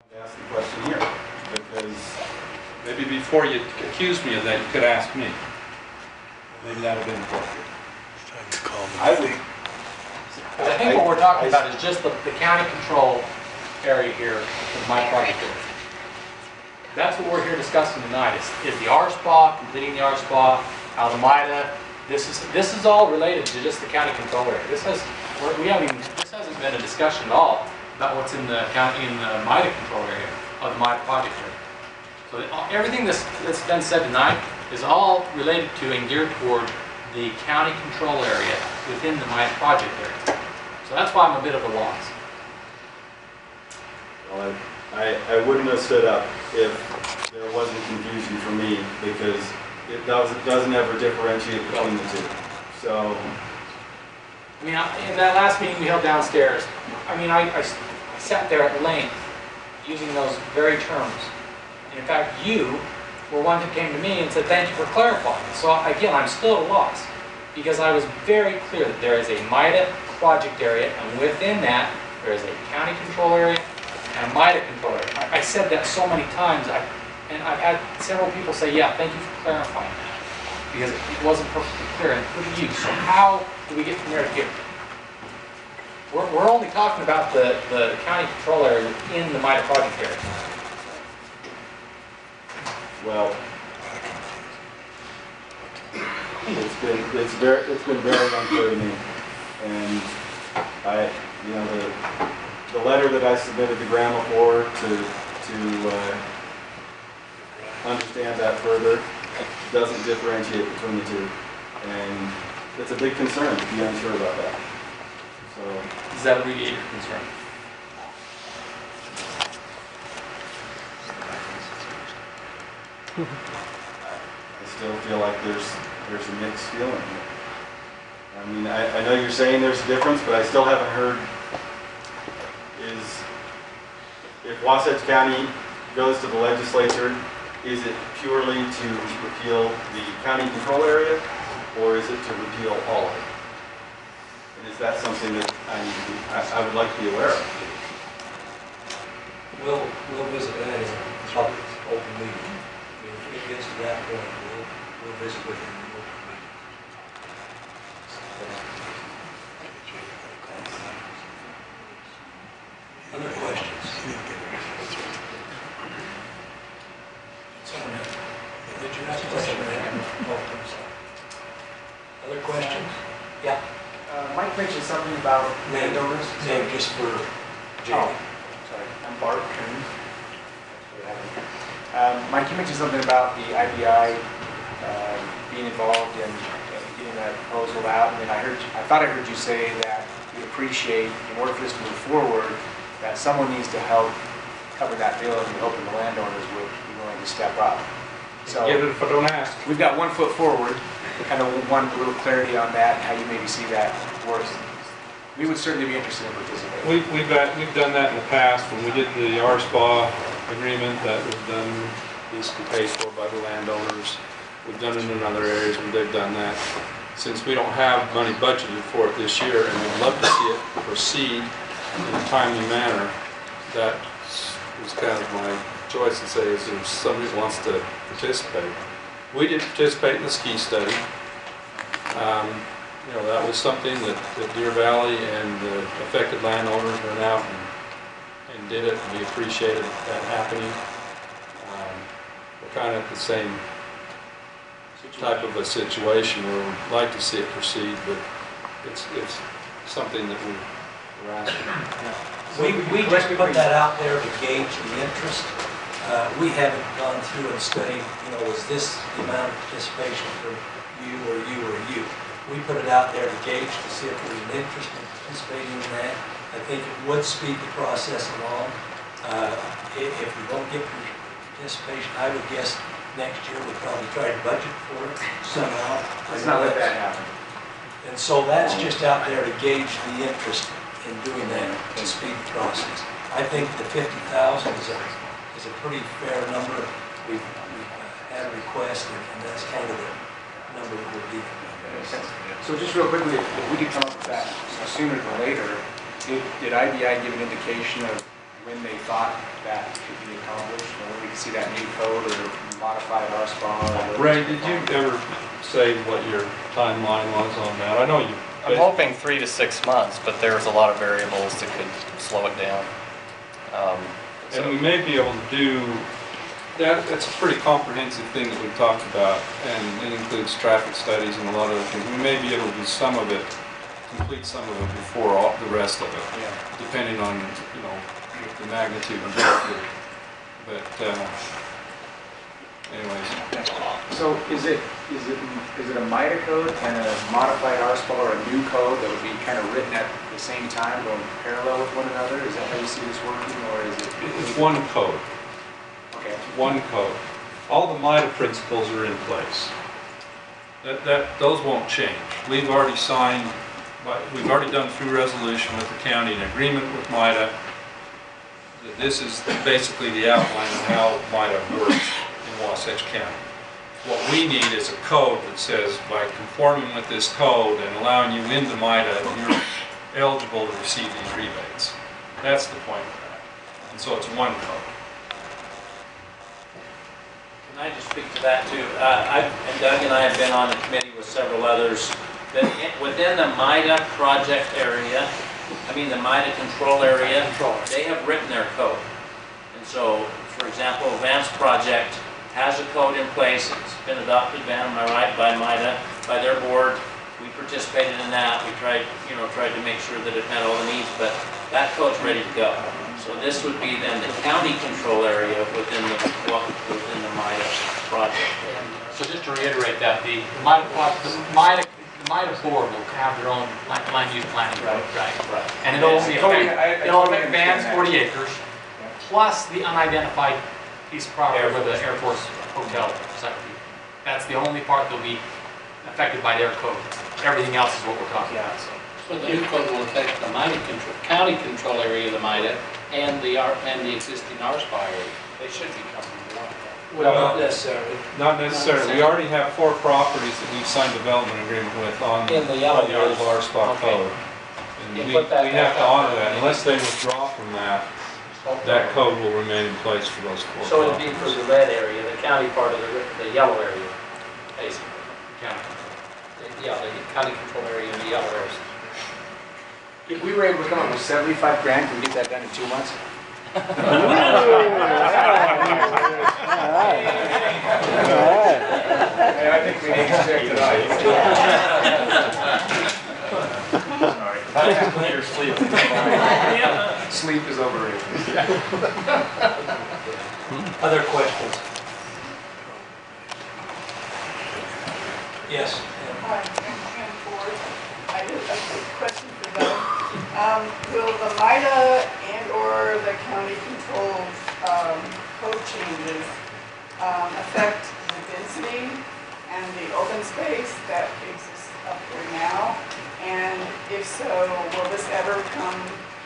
Ask the question here, because Maybe before you accused me of that, you could ask me. Maybe that would have been appropriate. I would, I think what we're talking about is just the county control area here of my project area. That's what we're here discussing tonight, is the R-SPA, completing the R-SPA, how the MIDA, this is all related to just the county control area. This hasn't been a discussion at all about what's in the county, in the MIDA control area of the MIDA project area. So everything that's been said tonight is all related to and geared toward the county control area within the MIDA project area. So that's why I'm a bit of a loss. well, I wouldn't have stood up if there wasn't confusion for me, because it doesn't ever differentiate between the two. So, I mean, in that last meeting we held downstairs, I mean, I sat there at length using those very terms. In fact, you were one who came to me and said, thank you for clarifying. So again, I'm still at a loss, because I was very clear that there is a MIDA project area, and within that, there is a county control area and a MIDA control area. I said that so many times, and I've had several people say, yeah, thank you for clarifying that, because it wasn't perfectly clear, including you. So how do we get from there to here? We're only talking about the county control area within the MIDA project area. well, it's been very unclear to me, and the letter that I submitted to Grandma for to understand that further doesn't differentiate between the two, and it's a big concern to be unsure about that. So, Does that alleviate your concern? I still feel like there's a mixed feeling here. I mean, I know you're saying there's a difference, but I still haven't heard if Wasatch County goes to the legislature, is it purely to repeal the county control area, or is it to repeal all of it? And is that something that I would like to be aware of? We'll visit that in a public, open meeting. I mean, if it gets to that point, we'll visit with them in an open meeting. Other questions? Someone else? Did you ask a question? Other questions? Yeah. Mike mentioned something about landowners. Name just for Jamie. Oh, sorry. I'm Bart Coon. Mike, you mentioned something about the IBI being involved in getting that proposal out, and then I thought I heard you say that you appreciate, in order for this to move forward, that someone needs to help cover that bill, and you're hoping the landowners would be willing to step up. So Get it if I don't ask. we've got 1 foot forward. Kind of want a little clarity on that, and how you maybe see that work. We would certainly be interested in participating. We've done that in the past when we did the R-SPA agreement that was done, basically paid for by the landowners. We've done it in other areas when they've done that. Since we don't have money budgeted for it this year, and we'd love to see it proceed in a timely manner, that was kind of my choice to say, is if somebody wants to participate. We did participate in the ski study. That was something that Deer Valley and the affected landowners went out and did it, and we appreciated that happening. We're kind of at the same type of a situation where we'd like to see it proceed, but it's something that we're asking. We just put that out there to gauge the interest. We haven't gone through and studied, was this the amount of participation for you or you or you? We put it out there to gauge to see if there's an interest in participating in that. I think it would speed the process along. If we don't get participation, I would guess next year we'll probably try to budget for it somehow. Let's not let that happen. And so that's just out there to gauge the interest in doing that and speed the process. I think the 50,000 is a pretty fair number. We've had a request, and that's kind of the number that would be. So just real quickly, if we could come up with that sooner than later, did IBI give an indication of when they thought that could be accomplished, or when we could see that new code or modified RSPA? Ray, did you ever say what your timeline was on that? I know you. I'm hoping 3 to 6 months, but there's a lot of variables that could slow it down. And we may be able to do, that's a pretty comprehensive thing that we've talked about, and it includes traffic studies and a lot of other things. We may be able to do some of it, complete some of it before all the rest of it, depending on, you know, the magnitude and depth. But anyways. So is it a MIDA code and a modified RSPA or a new code that would be kind of written at the same time, going parallel with one another? Is that how you see this working, or is it? It's one code. Okay. One code. All the MIDA principles are in place. Those won't change. We've already signed, we've already done through resolution with the county an agreement with MIDA. This is basically the outline of how MIDA works in Wasatch County. What we need is a code that says by conforming with this code and allowing you into MIDA, you're eligible to receive these rebates. That's the point of that. And so it's one code. Can I just speak to that too? And Doug and I have been on the committee with several others that within the MIDA project area, the MIDA control area, they have written their code. And so, for example, Vance project has a code in place. It's been adopted, Van, am I right, by MIDA, by their board. We participated in that. We tried to make sure that it met all the needs, but that code's ready to go. So this would be then the county control area within the MIDA project. So just to reiterate that, the MIDA board will have their own land use planning code, right? Right. And it'll affect Van's 40 acres, plus the unidentified piece of property where the Air Force Hotel site will be. That's the only part that'll be affected by their code. Everything else is what we're talking about. So the new code will affect the MIDA control, county control area of the MIDA and the existing RSPA area. They should be covered in one. Well, not necessarily. Not necessarily. We already have 4 properties that we've signed development agreement with on In the yellow the old areas. RSPA Okay. code. And You we put that have to back up honor there. that. Unless they withdraw from that, that code will remain in place for those 4 So it'd be properties. for the red area, the county part of the yellow area, basically. Yeah, the county control area and the yellow areas. If we were able to come up with 75 grand, can we get that done in 2 months? Hey, I think we need to check it out. Sorry. Your sleep. Sleep is overrated. Other questions? Yes. Hi, I'm Ford. I have a question for Doug. Will the MIDA and/or the county controlled code changes affect the density and the open space that exists up here now? And if so, will this ever come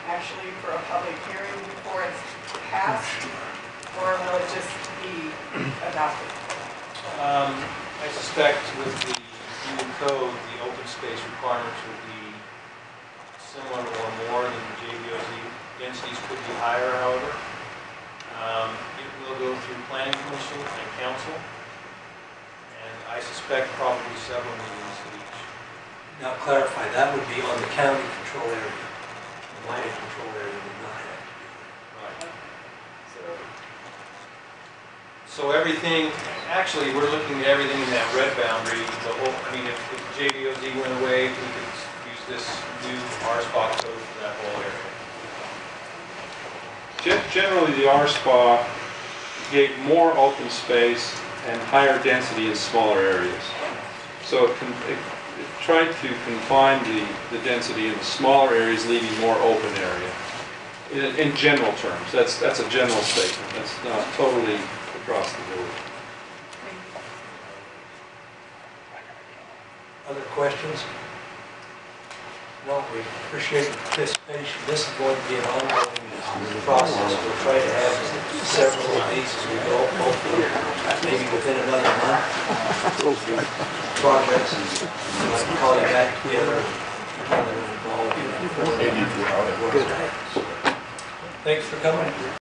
actually for a public hearing before it's passed? Or will it just be adopted? I suspect with the new code, the open space requirements will be similar or more than the JBOZ. Densities could be higher, however. It will go through planning commission and council, and I suspect probably several meetings of each. Now clarify, that would be on the county control area. The MIDA control area would not have to be. Right. So everything, actually, we're looking at everything in that red boundary. The whole, if JBOZ went away, we could use this new RSPA code for that whole area. Generally, the RSPA gave more open space and higher density in smaller areas. So it tried to confine the density in the smaller areas, leaving more open area. In general terms, that's a general statement. That's not totally across the board. Other questions? No, we appreciate your participation. This is going to be an ongoing process. We'll try to have several of these as we go, hopefully, maybe within another month. Projects, and I can call you back together. Good. Thanks for coming.